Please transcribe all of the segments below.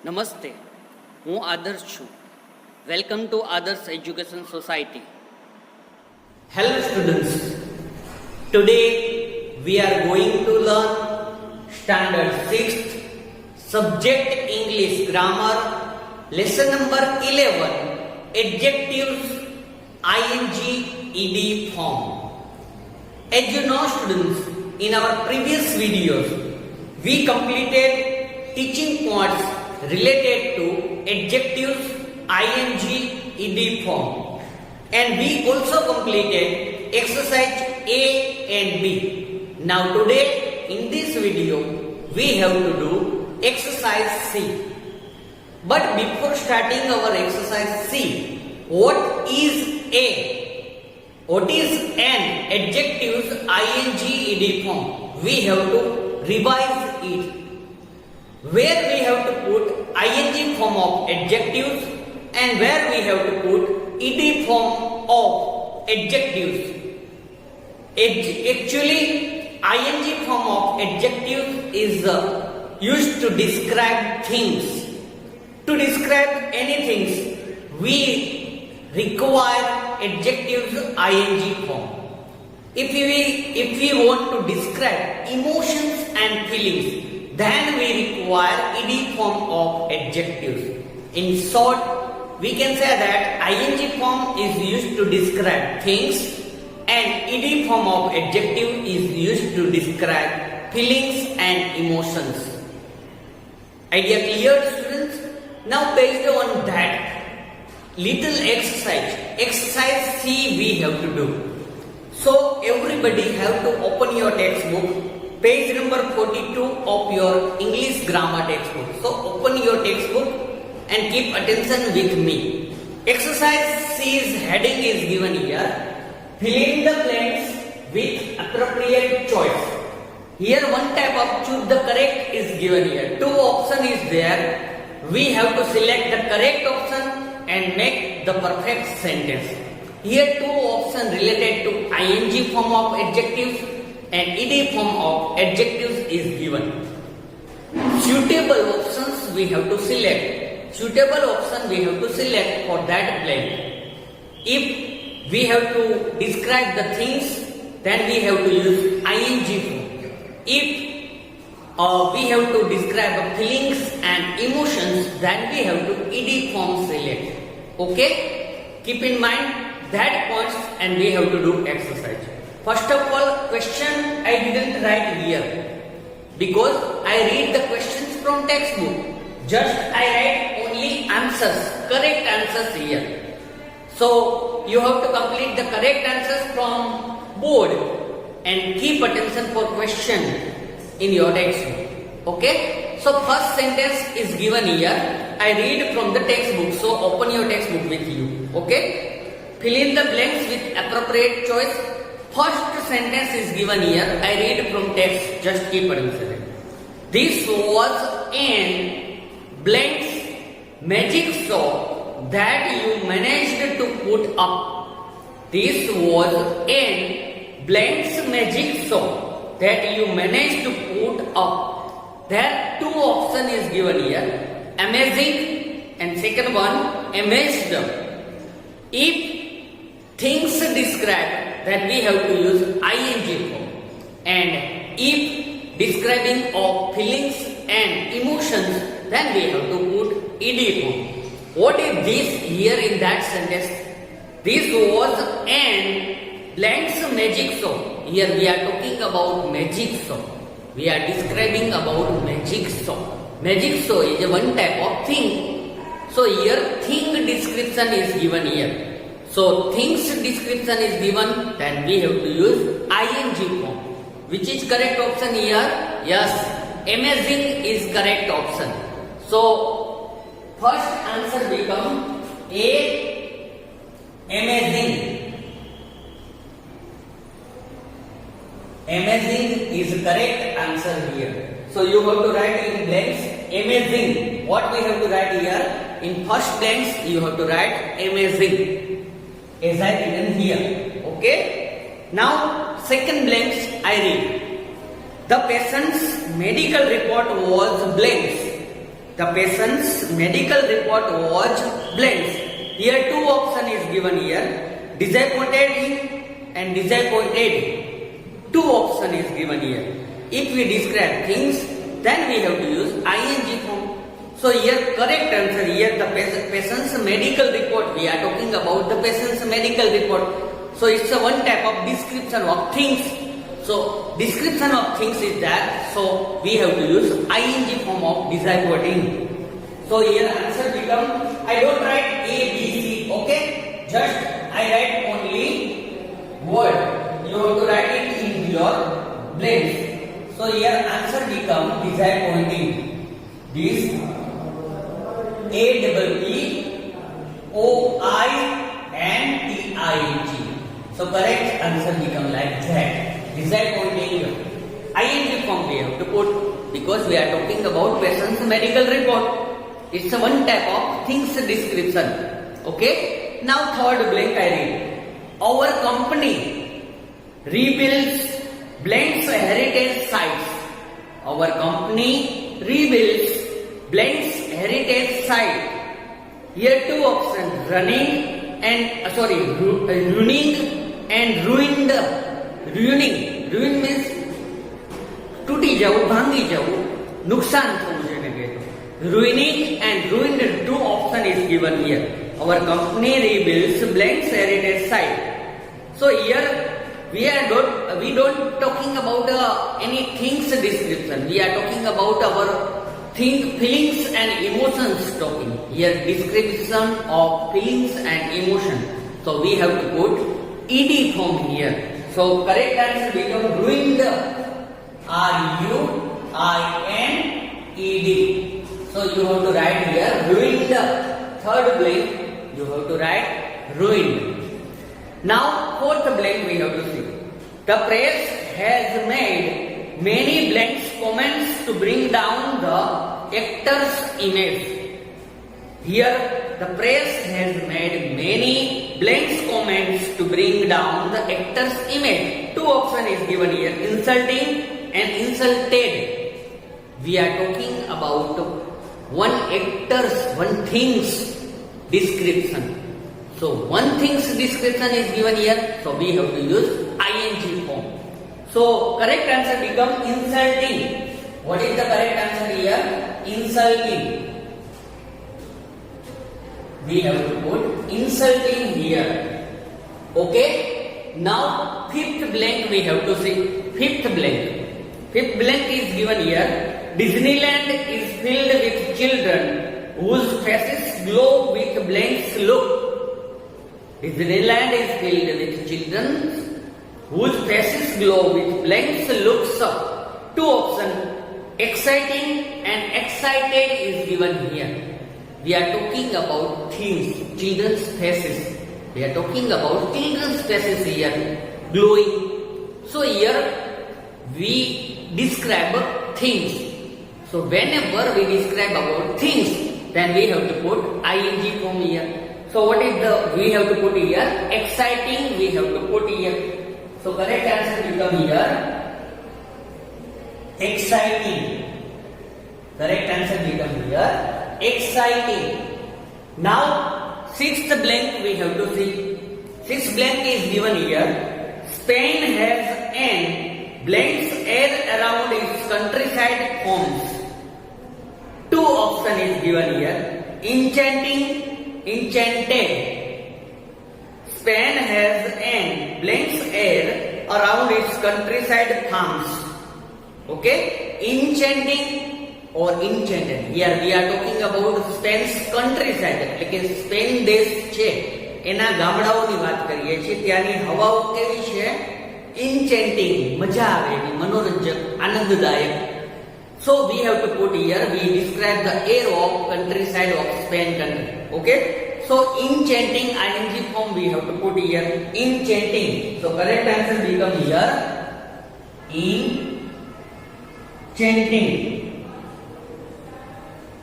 નમસ્તે, હું આદર્શ છું. વેલકમ ટુ આદર્શ education society. Hello students, today we are going to learn standard 6th subject English grammar lesson number 11 adjectives ing ed form. As you know students, in our previous videos we completed teaching points related to adjectives ing ed form. And we also completed exercise A and B. Now today in this video we have to do exercise C. But before starting our exercise C, what is A? What is an adjectives ing ed form? We have to revise it. Where we have to put ing form of adjectives and where we have to put ed form of adjectives. Actually, ing form of adjectives is used to describe things. To describe anything, we require adjectives ing form. If we want to describe emotions and feelings, then we require ed form of adjectives. In short, we can say that ing form is used to describe things and ed form of adjective is used to describe feelings and emotions. Idea clear, students? Now based on that, little exercise C we have to do. So everybody have to open your textbook, page number 42 of your English grammar textbook. So open your textbook and keep attention with me. Exercise C's heading is given here. Fill in the blanks with appropriate choice. Here one type of choose the correct is given here. Two option is there. We have to select the correct option and make the perfect sentence. Here two options related to ing form of adjectives and ed form of adjectives is given. Suitable options we have to select. Suitable option we have to select for that blank. If we have to describe the things, then we have to use ing form. If we have to describe the feelings and emotions, then we have to ed form select. Okay? Keep in mind that points and we have to do exercise. First of all, question I didn't write here because I read the questions from textbook. Just I write only answers, correct answers here. So you have to complete the correct answers from board and keep attention for question in your textbook. Okay? So first sentence is given here. I read from the textbook. So open your textbook with you. Okay? Fill in the blanks with appropriate choice. First sentence is given here. I read from text. Just keep attention. This was an blanks magic show that you managed to put up. This was an blanks magic show that you managed to put up. There two option is given here. Amazing and second one amazed. If things describe, then we have to use ing form. And if describing of feelings and emotions, then we have to put ed form. What is this here in that sentence? This was an blanks magic show. Here we are talking about magic show. We are describing about magic show. Magic show is one type of thing. So here thing description is given here. So things description is given, then we have to use ing form. Which is correct option here? Yes, amazing is correct option. So first answer become A, amazing. Amazing is correct answer here. So you have to write in blanks amazing. What we have to write here? In first blanks you have to write amazing as I written here. Okay? Now second blanks I read. The patient's medical report was blanks. the patient's medical report was blank. Here two option is given here. Disappointed and disappointed. Two option is given here. If we describe things, then we have to use ing form. So here correct answer here the patient's medical report. We are talking about the patient's medical report. So it's a one type of description of things. So description of things is that. So we have to use ing form of disappointing. So here answer become, I don't write A, B, C, okay? Just I write only word. You have to write it in your blanks. So here answer become disappointing. This APPOINTING. So correct answer become like that. Disappointing. ing form we have to put because we are talking about patient's medical report. It's a one type of things description. Okay. Now third blank I read. Our company rebuilds blanks heritage sites. Our company rebuilds blanks heritage site. Here two options: running and ruining and ruined. Ruin means તૂટી જવું, ભાંગી જવું, નુકસાન થવું જેને કહેતો. Ruining and ruined, two option is given here. Our company rebuilds blanks heritage site. So here we don't talking about any things description. We are talking about our feelings and emotions talking. Here description of feelings and emotion. So we have to put ed form here. So correct answer become ruined. RUINED. So you have to write here ruined. Third blank you have to write ruined. Now fourth blank we have to see. The press has made many blanks comments to bring down the actor's image. Here the press has made many blanks comments to bring down the actor's image. Two option is given here: insulting and insulted. We are talking about one actor's, one thing's description. So one thing's description is given here. So we have to use ing form. So correct answer become insulting. What is the correct answer here? Insulting. We have to put insulting here. Okay. Now fifth blank we have to see. Fifth blank is given here. Disneyland is filled with children whose faces glow with blanks look. Disneyland is filled with children whose faces glow with blanks looks. Two options: exciting and excited is given here. We are talking about things, children's faces. We are talking about children's faces here, glowing. So here we describe things. So whenever we describe about things, then we have to put ing form here. So what is the we have to put here? Exciting we have to put here. So correct answer become here exciting. Correct answer become here exciting. Now sixth blank we have to see. Sixth blank is given here. Spain has an blanks air around its countryside homes. Two option is given here: enchanting, enchanted. Spain has an blanks air around its countryside farms. Okay, enchanting or enchanted. Here we are talking about Spain's countryside. એટલે કે Spain દેશ છે એના ગામડાઓની વાત કરીએ છીએ. ત્યાંની હવાઓ કેવી છે? enchanting, મજા આવે એવી, મનોરંજક, આનંદદાયક. So we have to put here, we describe the air of countryside of Spain country. Okay, so enchanting ing form we have to put here enchanting. So correct answer become here enchanting.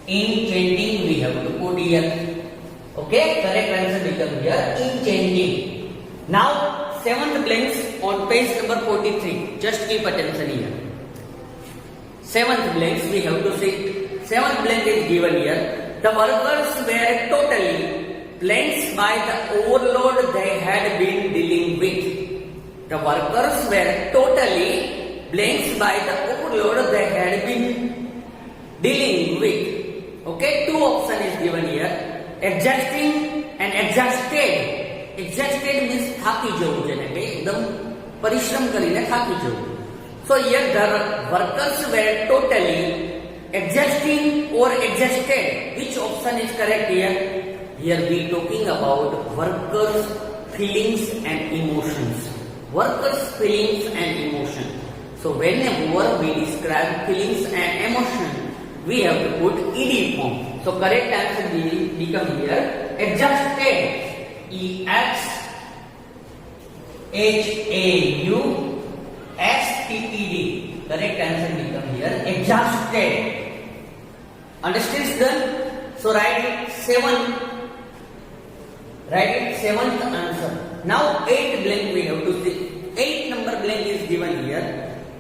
Enchanting we have to put here. Okay, correct answer become here enchanting. Now seventh blanks on page number 43. Just keep attention here. Seventh blanks we have to say seventh blank is given here. The workers were totally blanked by the overload they had been dealing with. The workers were totally blanked by the overload they had been dealing with. Okay, two options is given here. Adjusting and exhausted. Exhausted means થાકી જવું, જેને કે એકદમ પરિશ્રમ કરીને થાકી જવું. So here the workers were totally exhausting or exhausted. Which option is correct here? Here we talking about workers' feelings and emotions. Workers' feelings and emotions. So whenever we describe feelings and emotion, we have to put ed form. So correct answer will become here exhausted. exhausted. Correct answer become here exhausted. Understood? So write it 7. Write it 7th answer. Now 8 blank we have to see. 8 number blank is given here.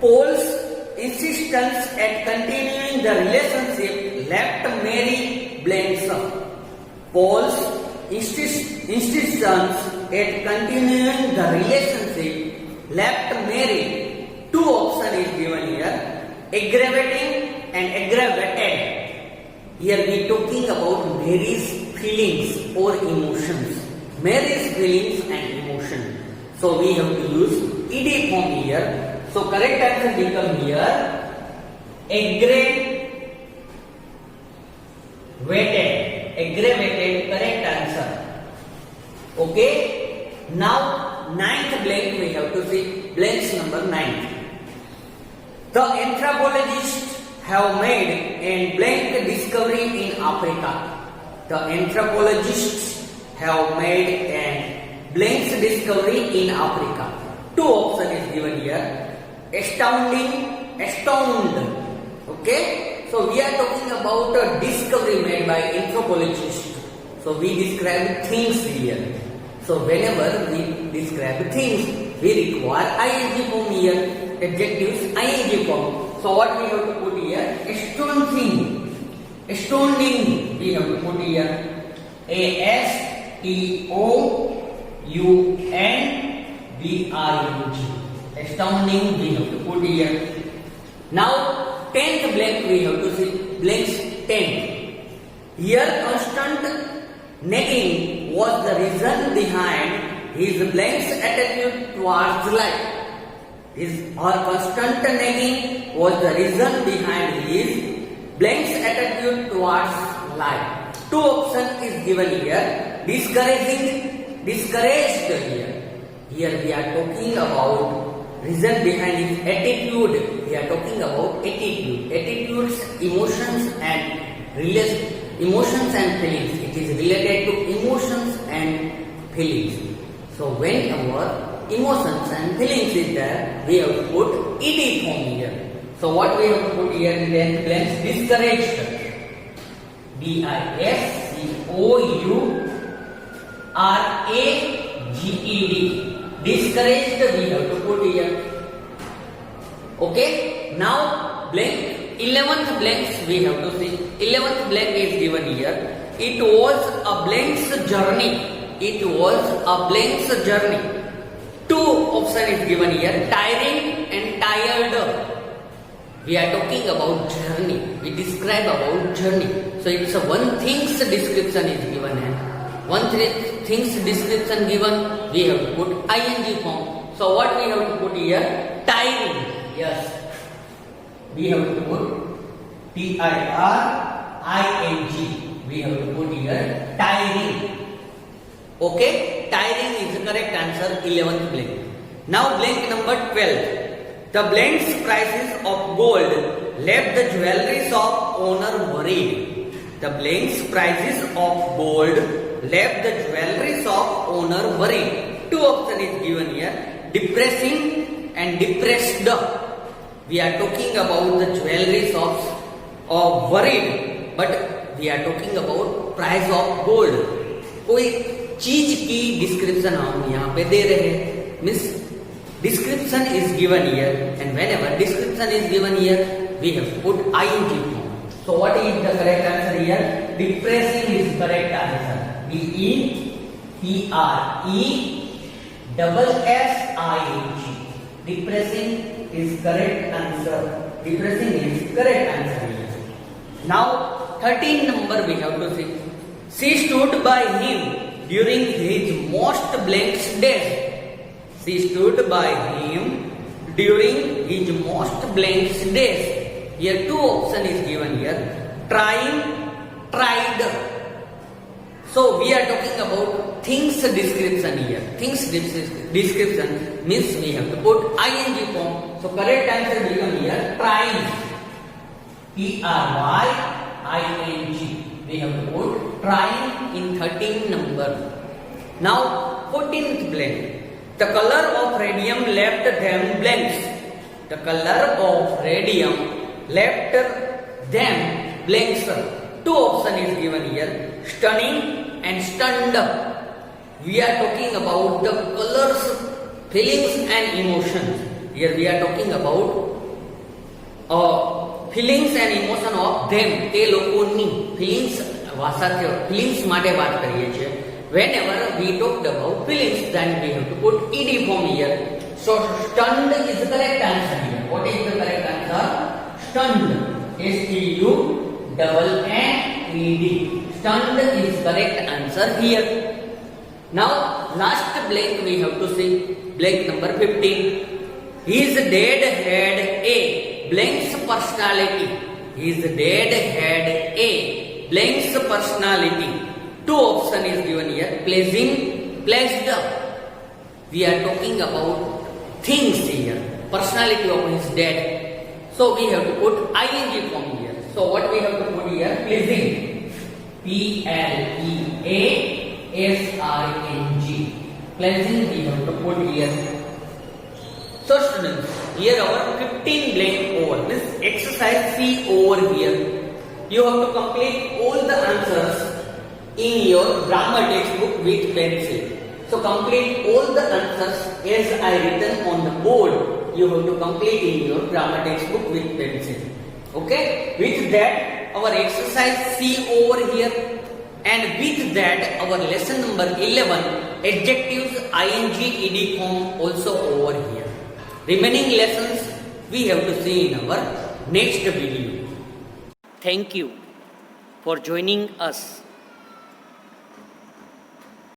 Paul's insistence at continuing the relationship left Mary blanks. Paul's insistence at continuing the relationship left Mary. Two options is given here. Aggravating and aggravated. Here we talking about Mary's feelings or emotions. Mary's feelings and emotion. So we have to use ed form here. So correct answer become here aggravated. Aggravated correct answer. Okay. Now 9th blank we have to see. Blanks number 9. The anthropologists have made a blank discovery in Africa. The anthropologists have made a blank discovery in Africa. Two options is given here. Astounding, astound. Okay. So we are talking about a discovery made by anthropologists. So we describe things here. So whenever we describe things, we require ing form here. Adjectives ing form. So what we have to put here? Astounding. Astounding we have to put here. astounding. Astounding we have to put here. Now 10th blank we have to see. Blanks 10. Here constant nagging was the reason behind his blank's attitude towards life. Her constant nagging was the reason behind his blank's attitude towards life. Two options is given here. Discouraging, discouraged here. Here we are talking about reason behind his attitude. We are talking about attitude. Attitudes, emotions and emotions and feelings. It is related to emotions and feelings. So whenever emotions and feelings is there, we have to put ed form here. So what we have to put here in the blanks? Discouraged. discouraged. Discouraged we have to put here. Okay. Now blank 11th blanks we have to see. 11th blank is given here. It was a blank's journey. It was a blank's journey. Two option is given here. Tiring and tired. We are talking about journey. We describe about journey. So it's a one thing's description is given here. One thing's description given. We have to put ing form. So what we have to put here? Tiring. Yes. We have to put tiring. We have to put here tiring. Okay, tiring is the correct answer. 11th blank. Now blank number 12. The blank's prices of gold left the jewelry shop owner worried. The blank's prices of gold left the jewelry shop owner worried. Two options is given here. Depressing and depressed. We are talking about the jewelry shops of worried, but we are talking about price of gold. कोई चीज की description हम यहाँ पे दे रहे हैं. Means description is given here, and whenever description is given here, we have put ing form. So So what is the correct answer here? Depressing is correct answer. D-E-P-R-E-S-S-I-N-G. Depressing is correct answer. Depressing is correct answer here. Now 13 number we have to see. She stood by him during his most blank days. She stood by him during his most blank days. Here two option is given here. Trying, tried. So we are talking about things description here. Things description means we have to put ing form. So correct answer become here trying. P-R-Y-I-N-G. We have to put trying in 13 number. Now 14th blank. The color of radium left them blanks. The color of radium left them blanks. Two option is given here. Stunning and stunned. We are talking about the colors, feelings and emotions. Here we are talking about feelings and emotion of them. તે લોકોની feelings feelings માટે વાત કરીએ છીએ. Whenever we talked about feelings, then we have to put ed form here. So stunned is the correct answer here. What is the correct answer? Stunned. S-T-U-N-N-E-D. Stunned is correct answer here. Now last blank we have to see. Blank number 15. His dad had a blank's personality. His dad had a blank's personality. Two option is given here. Pleasing, pleased. We are talking about things here. Personality of his dad. So we have to put ing form here. So what we have to put here? Pleasing. P-L-E-A-S-I-N-G. Pleasing we have to put here. So students, here our 15 blank over. This exercise C over here. You have to complete all the answers in your grammar textbook with pencil. So complete all the answers as I written on the board. You have to complete in your grammar textbook with pencil. Okay? With that, our exercise C over here. And with that, our lesson number 11, adjectives ing ed form also over here. Remaining lessons we have to see in our next video. Thank you for joining us.